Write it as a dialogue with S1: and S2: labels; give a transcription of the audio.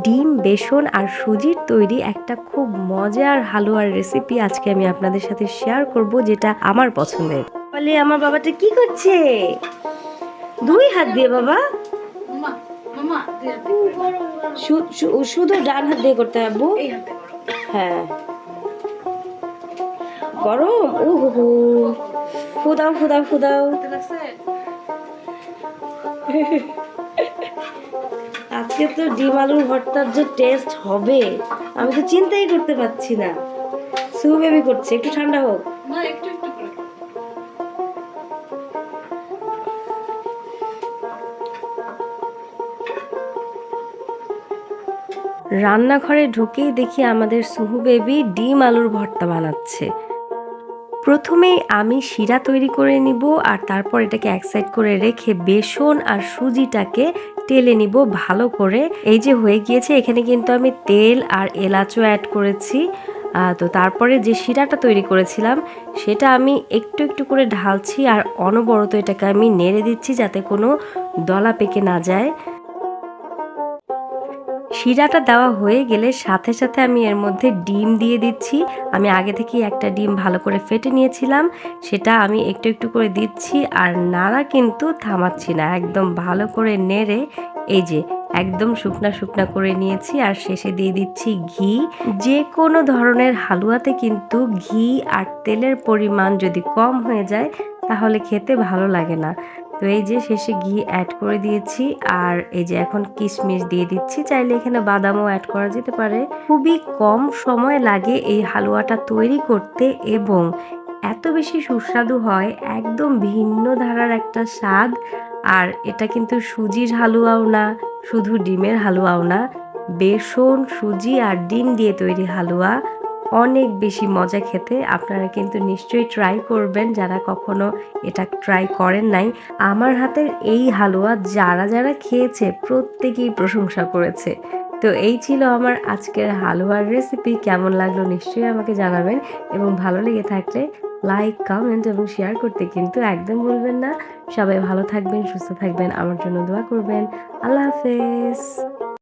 S1: ডিম, বেসন আর সুজির তৈরি একটা খুব মজার হালুয়ার রেসিপি আজকে আমি আপনাদের সাথে শেয়ার করব, যেটা আমার পছন্দের। বলে আমার বাবাটা কি করছে? দুই হাত দিয়ে বাবা, শুধু ডান হাত দিয়ে করতে হবে। হ্যাঁ, গরম। ও হো, ফুদাও ফুদাও ফুদাও। আজকে তো ডিম আলুর ভর্তার যে টেস্ট হবে আমি তো চিন্তাই করতে পারছি না। সুহু বেবি করছে, একটু ঠান্ডা হোক। রান্নাঘরে ঢুকেই দেখি আমাদের সুহু বেবি ডিম আলুর ভর্তা বানাচ্ছে। প্রথমেই আমি শিরা তৈরি করে নিব আর তারপর এটাকে এক সাইড করে রেখে বেসন আর সুজিটাকে টেলে নিব ভালো করে। এই যে হয়ে গিয়েছে, এখানে কিন্তু আমি তেল আর এলাচও অ্যাড করেছি। তো তারপরে যে শিরাটা তৈরি করেছিলাম সেটা আমি একটু একটু করে ঢালছি আর অনবরত এটাকে আমি নেড়ে দিচ্ছি যাতে কোনো দলা পেকে না যায়। শিরাটা দেওয়া হয়ে গেলে সাথে সাথে আমি এর মধ্যে ডিম দিয়ে দিচ্ছি। আমি আগে থেকেই একটা ডিম ভালো করে ফেটে নিয়েছিলাম, সেটা আমি একটু একটু করে দিচ্ছি আর নাড়া কিন্তু থামাচ্ছি না, একদম ভালো করে নেড়ে এই যে একদম শুকনা শুকনা করে নিয়েছি। আর শেষে দিয়ে দিচ্ছি ঘি। যে কোনো ধরনের হালুয়াতে কিন্তু ঘি আর তেলের পরিমাণ যদি কম হয়ে যায় তাহলে খেতে ভালো লাগে না। তো এই যে শেষে ঘি অ্যাড করে দিয়েছি আর এই যে এখন কিশমিশ দিয়ে দিচ্ছি, চাইলে এখানে বাদামও অ্যাড করা যেতে পারে। খুবই কম সময় লাগে এই হালুয়াটা তৈরি করতে এবং এত বেশি সুস্বাদু হয়, একদম ভিন্ন ধারার একটা স্বাদ। আর এটা কিন্তু সুজির হালুয়াও না, শুধু ডিমের হালুয়াও না, বেসন, সুজি আর ডিম দিয়ে তৈরি হালুয়া। অনেক বেশি মজা খেতে। আপনারা কিন্তু নিশ্চয়ই ট্রাই করবেন যারা কখনো এটা ট্রাই করেন নাই। আমার হাতের এই হালুয়া যারা যারা খেয়েছে প্রত্যেকেই প্রশংসা করেছে। তো এই ছিল আমার আজকের হালুয়ার রেসিপি। কেমন লাগলো নিশ্চয়ই আমাকে জানাবেন এবং ভালো লেগে থাকলে লাইক, কমেন্ট এবং শেয়ার করতে কিন্তু একদম ভুলবেন না। সবাই ভালো থাকবেন, সুস্থ থাকবেন, আমার জন্য দোয়া করবেন। আল্লাহ হাফেজ।